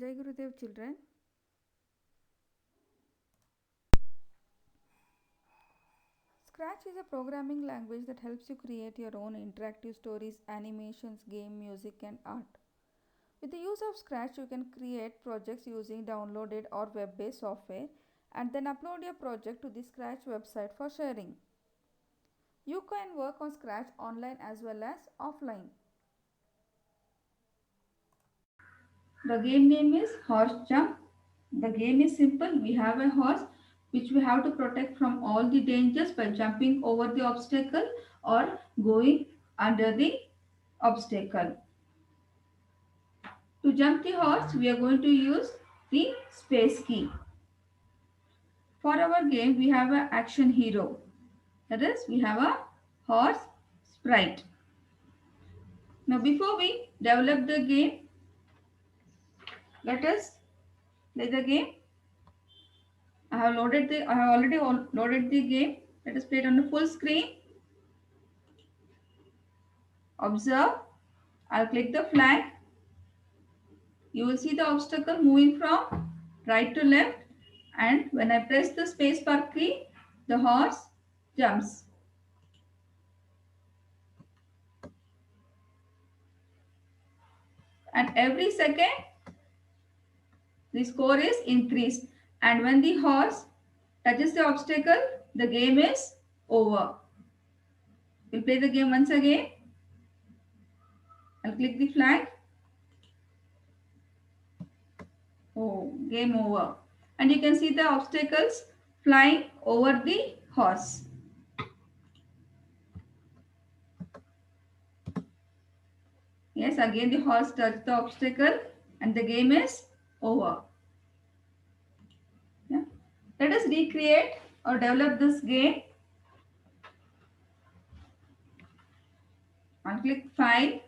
Jai Gurudev children. Scratch is a programming language that helps you create your own interactive stories, animations, game, music and art. With the use of Scratch, you can create projects using downloaded or web-based software and then upload your project to the Scratch website for sharing. You can work on Scratch online as well as offline. The game name is Horse Jump. The game is simple. We have a horse which we have to protect from all the dangers by jumping over the obstacle or going under the obstacle. To jump the horse, we are going to use the space key. For our game, we have an action hero. That is, we have a horse sprite. Now, before we develop the game, let us play the game. I have already loaded the game. Let us play it on the full screen. Observe. I'll click the flag. You will see the obstacle moving from right to left, and when I press the space bar key, the horse jumps. And every second, the score is increased. And when the horse touches the obstacle, the game is over. We'll play the game once again. I'll click the flag. Oh, game over. And you can see the obstacles flying over the horse. Yes, again the horse touched the obstacle and the game is over. Yeah. Let us recreate or develop this game. I'll click File,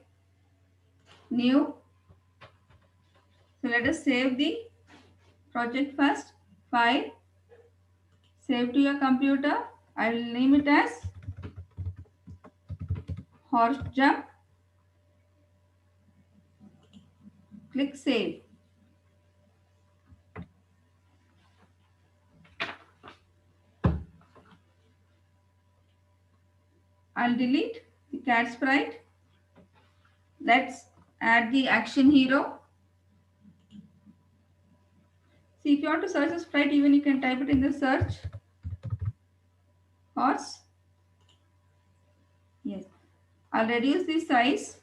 New. So let us save the project first. File, save to your computer. I will name it as Horse Jump. Click Save. I'll delete the cat sprite. Let's add the action hero. See, if you want to search a sprite, even you can type it in the search. Horse. Yes. I'll reduce the size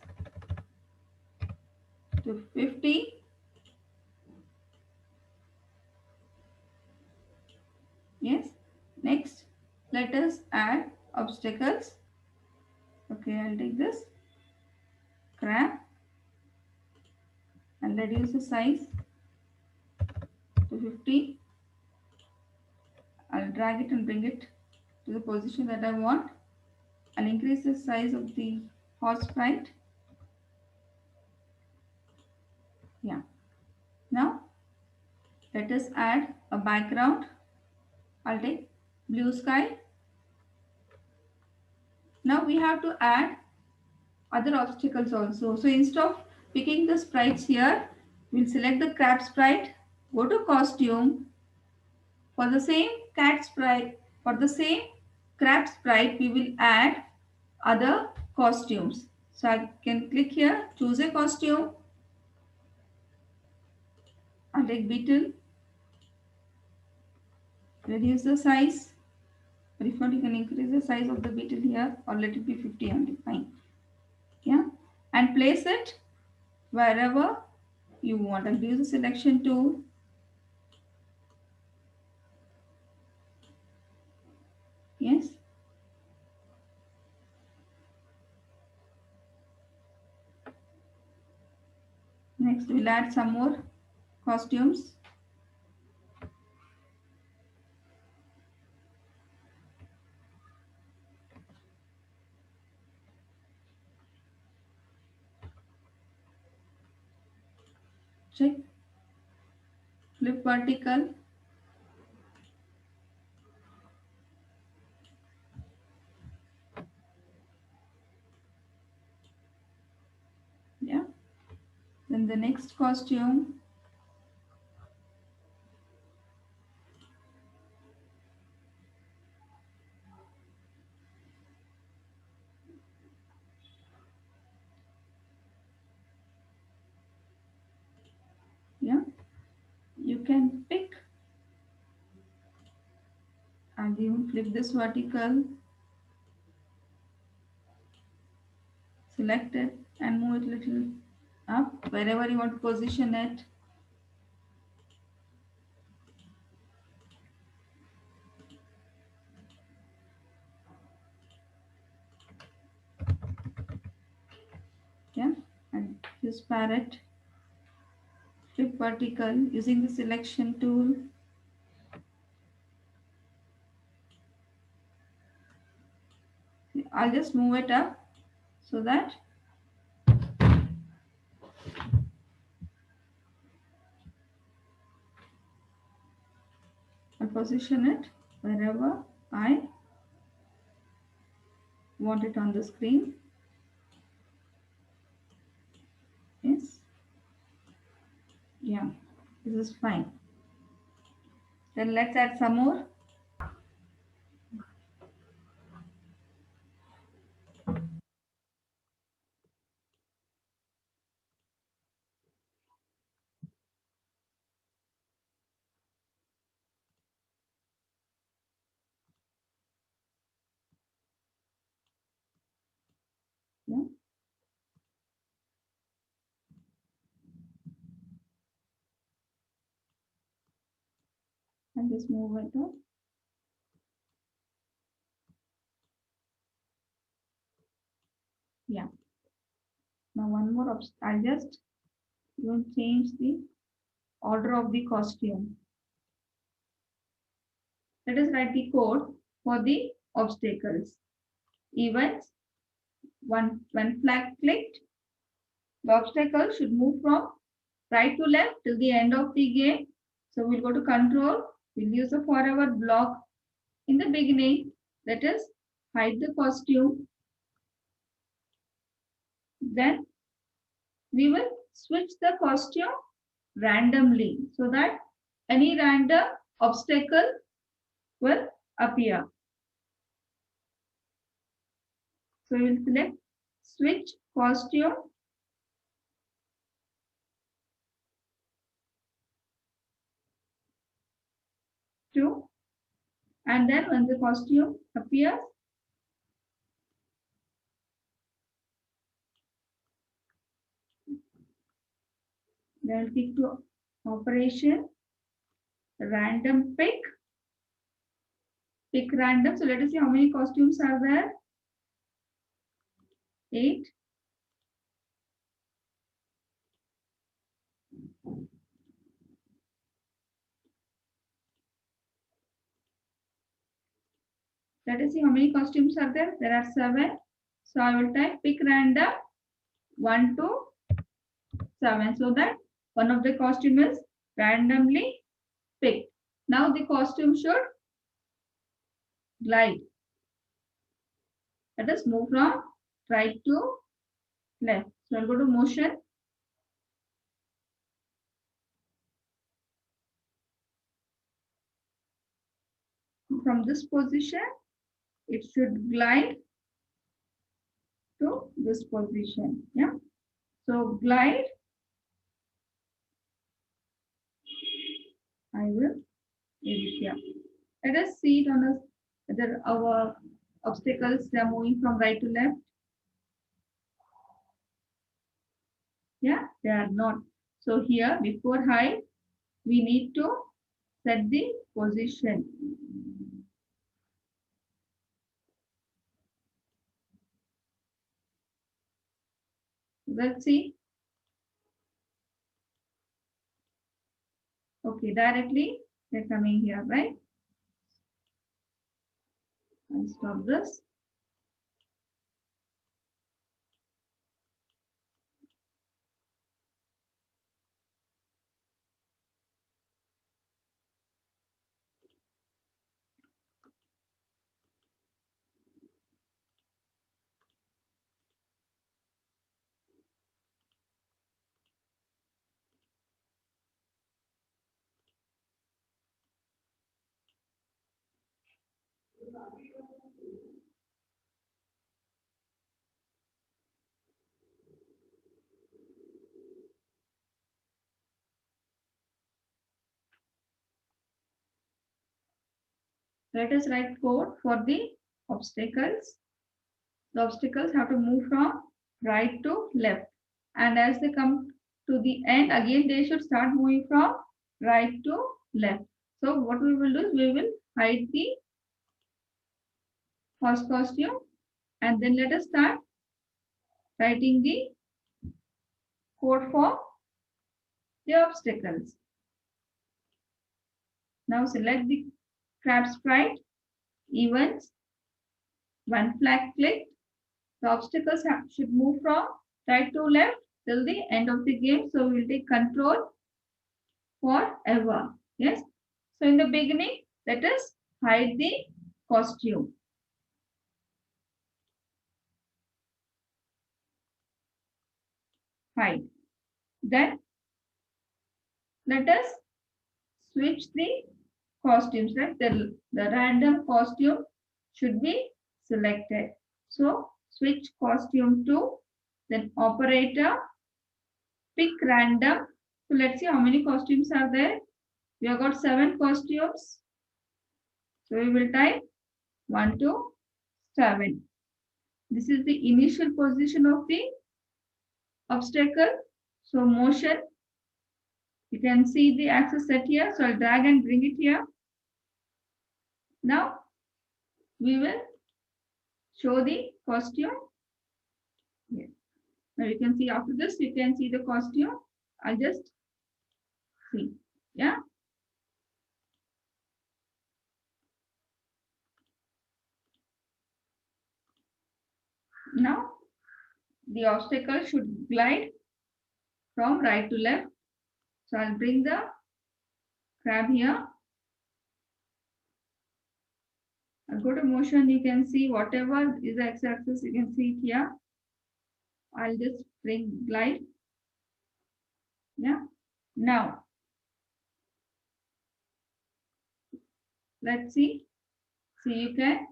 to 50. Yes. Next, let us add obstacles. Okay, I'll take this crab and reduce the size to 50. I'll drag it and bring it to the position that I want. I'll increase the size of the horse sprite. Yeah. Now, let us add a background. I'll take blue sky. Now we have to add other obstacles also. So instead of picking the sprites here, we'll select the crab sprite, go to costume. For the same cat sprite, for the same crab sprite, we will add other costumes. So I can click here, choose a costume. I'll take beetle, reduce the size. But if not, you can increase the size of the beetle here or let it be 50 only, fine. Yeah, and place it wherever you want. I'll use the selection tool. Yes. Next, we'll add some more costumes. Check. Flip vertical. Yeah. Then the next costume. Yeah, you can pick and even flip this vertical, select it and move it little up wherever you want to position it. Yeah, and use parrot, flip vertical using the selection tool. I'll just move it up so that I'll position it wherever I want it on the screen. Yes, yeah, this is fine. Then let's add some more. Yeah, and just move it up. Yeah. Now one more option. I'll just even change the order of the costume. Let us write the code for the obstacles. Events, when flag clicked, the obstacle should move from right to left till the end of the game. So we'll go to control. We'll use the forever block in the beginning. Let us hide the costume. Then we will switch the costume randomly so that any random obstacle will appear. So we will select switch costume to, and then when the costume appears, then click to operation random pick random. So let us see how many costumes are there. 8. Let us see how many costumes are there. There are 7. So I will type pick random 1 to 7 so that one of the costume is randomly picked. Now the costume should glide. Let us move from right to left. So I'll go to motion. From this position, it should glide to this position. Yeah. So glide, I will edit here. Let us see it on a, whether our obstacles they are moving from right to left. Yeah, they are not. So here before hide, we need to set the position. Let's see. Okay, directly they're coming here, right? I'll stop this. Let us write code for the obstacles. The obstacles have to move from right to left. And as they come to the end, again they should start moving from right to left. So what we will do is we will hide the first costume and then let us start writing the code for the obstacles. Now select the crab sprite, events, one flag clicked. The obstacles should move from right to left till the end of the game. So we will take control forever. Yes. So in the beginning, let us hide the costume. Hide. Then let us switch the costumes. Right? The random costume should be selected. So switch costume to then operator, pick random. So let's see how many costumes are there. We have got 7 costumes. So we will type 1 to 7. This is the initial position of the obstacle. So motion, you can see the axis set here. So I'll drag and bring it here. Now we will show the costume. Yes. Now you can see after this, you can see the costume. I'll just see. Yeah. Now the obstacle should glide from right to left. So I'll bring the crab here. I'll go to motion. You can see whatever is the x-axis, you can see it here. I'll just bring glide. Yeah. Now let's see. So you can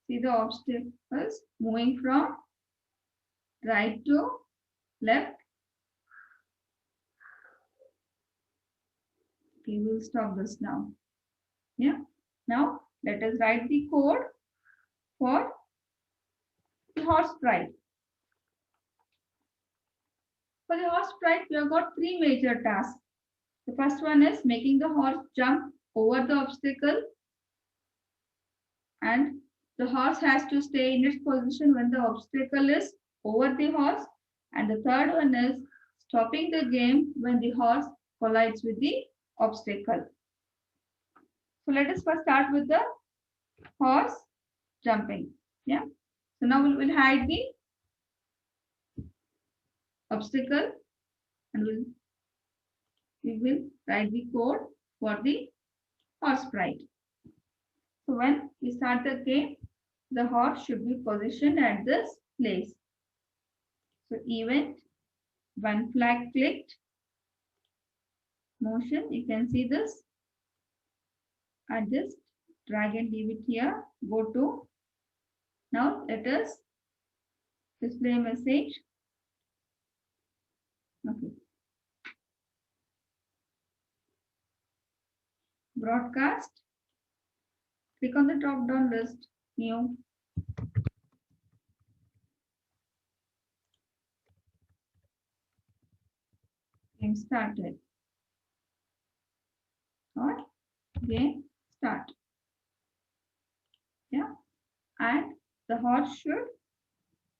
see the obstacles moving from right to left. Okay, we'll stop this now. Yeah. Now let us write the code for the horse sprite. For the horse sprite, we have got 3 major tasks. The first one is making the horse jump over the obstacle, and the horse has to stay in its position when the obstacle is over the horse. And the third one is stopping the game when the horse collides with the obstacle. So let us first start with the horse jumping. Yeah. So now we will hide the obstacle and we will write the code for the horse sprite. So when we start the game, the horse should be positioned at this place. So event, one flag clicked, motion, you can see this. I just drag and leave it here. Go to, now let us display a message. Okay. Broadcast. Click on the drop down list, new. Game started. Or game start. Yeah. And the horse should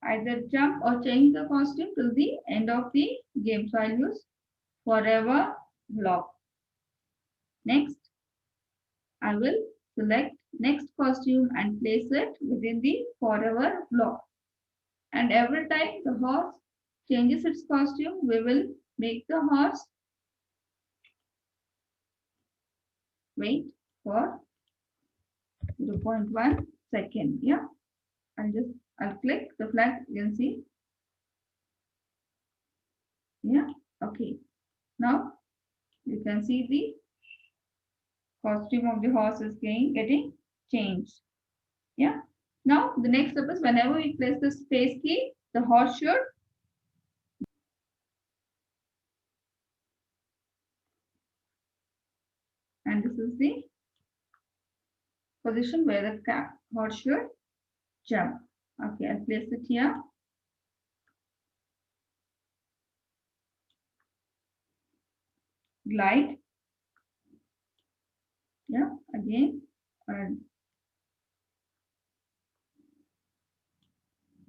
either jump or change the costume till the end of the game. So I'll use forever block. Next, I will select next costume and place it within the forever block. And every time the horse changes its costume, we will make the horse wait for 0.1 second. Yeah. I'll click the flag, you can see. Yeah. Okay. Now you can see the costume of the horse is getting changed. Yeah. Now the next step is whenever we place the space key, the horse should And this is the position where the horse should jump. Okay, I'll place it here. Glide. Yeah, again. And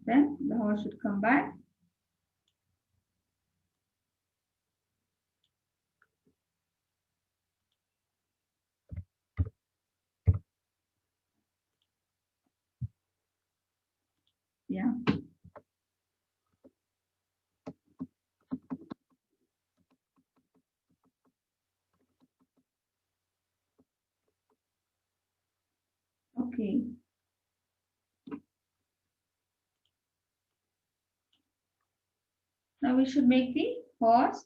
then the horse should come back. Yeah. Okay. Now we should make the horse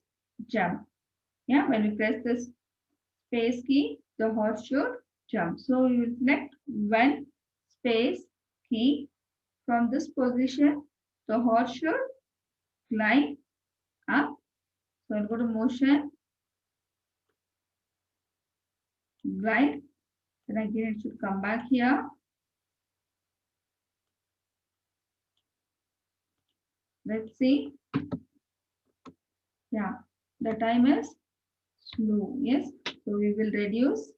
jump. Yeah, when we press this space key, the horse should jump. So you will select when space key. From this position, the horse should climb up. So I'll go to motion, glide. Then again it should come back here. Let's see. Yeah, the time is slow. Yes. So we will reduce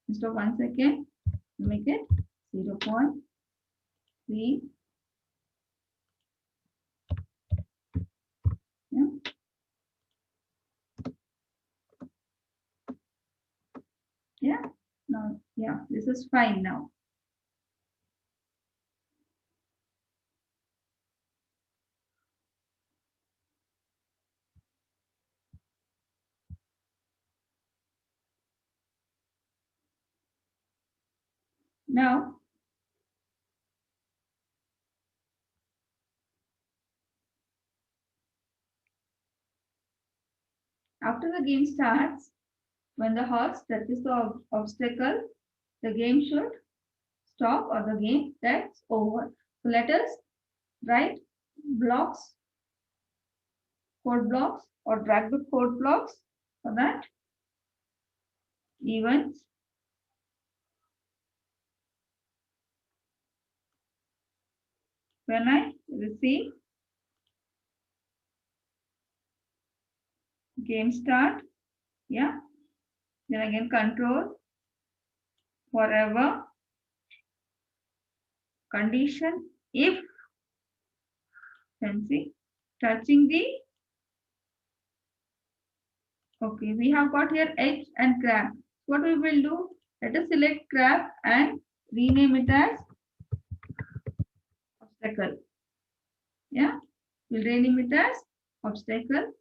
instead of 1 second, make it 0.3. Yeah. Yeah. Now, yeah, this is fine now. Now, after the game starts, when the horse touches the obstacle, the game should stop or the game that's over. So let us write blocks, code blocks or drag the code blocks for that. Events. When I receive game start, yeah, then again control forever condition if can see touching the okay we have got here edge and crab. What we will do, let us select crab and rename it as obstacle. Yeah, we'll rename it as obstacle.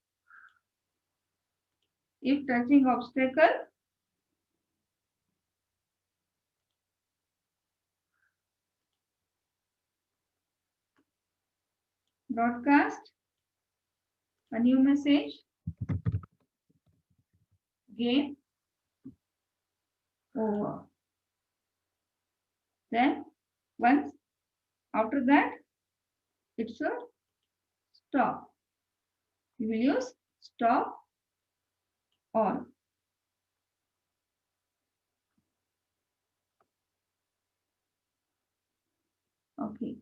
If touching obstacle, broadcast a new message, game over. Then once after that, it should stop. We will use stop all. Okay.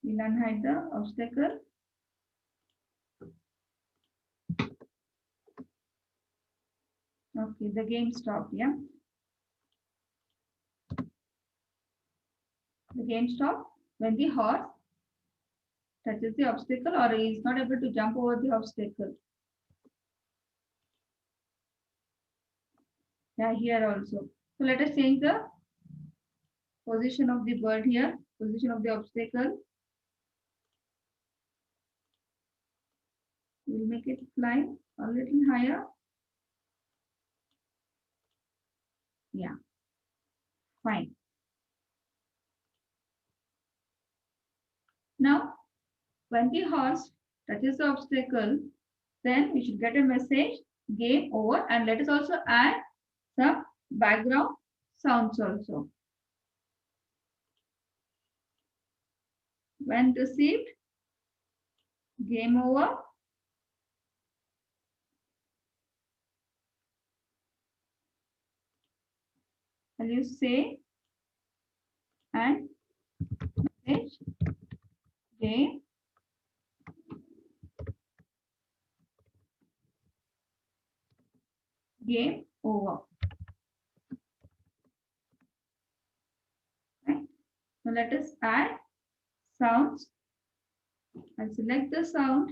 We'll unhide the obstacle. Okay, the game stopped, yeah. The game stopped when the horse touches the obstacle or is not able to jump over the obstacle. Yeah, here also. So let us change the position of the bird here, position of the obstacle. We'll make it fly a little higher. Yeah, fine. Now, when the horse touches the obstacle, then we should get a message, game over, and let us also add some background sounds also. When received, game over. Shall you say and message game over. Right? Now let us add sounds. I'll select the sound.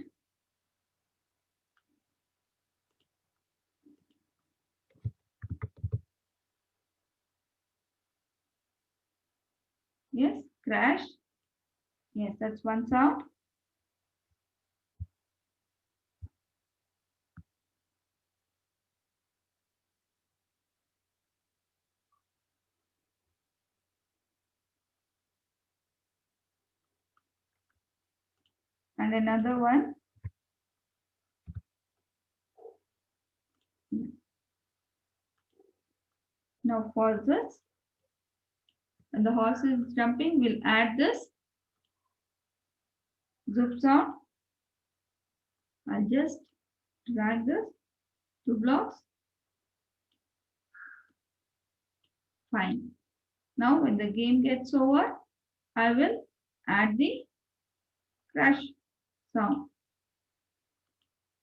Yes, crash. Yes, that's one sound. And another one. Now for this, and the horse is jumping, we'll add this zoop sound. I'll just drag this 2 blocks. Fine. Now when the game gets over, I will add the crash sound.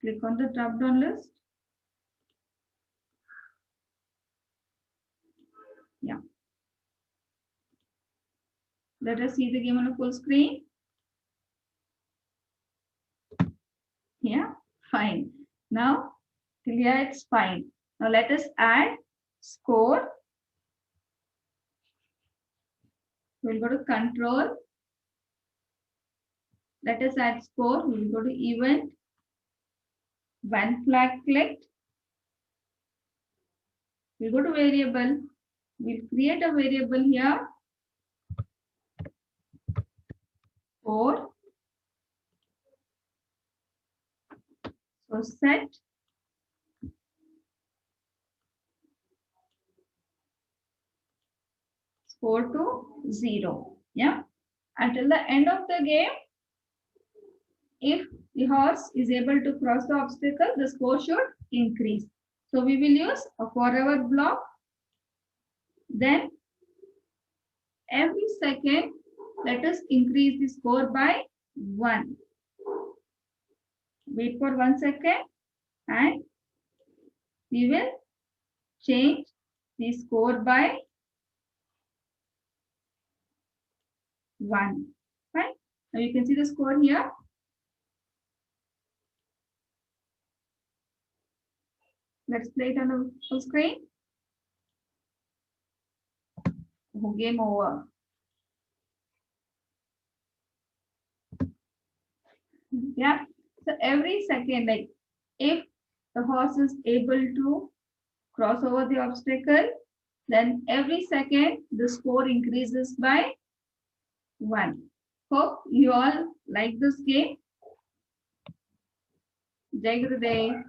Click on the drop down list. Yeah. Let us see the game on a full screen. Yeah, fine. Now, till here it's fine. Now let us add score. We'll go to control. Let us add score. We'll go to event. One flag clicked. We'll go to variable. We'll create a variable here. Score. So set score to 0. Yeah. Until the end of the game, if the horse is able to cross the obstacle, the score should increase. So we will use a forever block. Then every second, let us increase the score by 1. Wait for 1 second and we will change the score by 1. Right? Now you can see the score here. Let's play it on the full screen. Oh, game over. Yeah. So every second, like if the horse is able to cross over the obstacle, then every second the score increases by 1. Hope you all like this game. Jai Gurudev.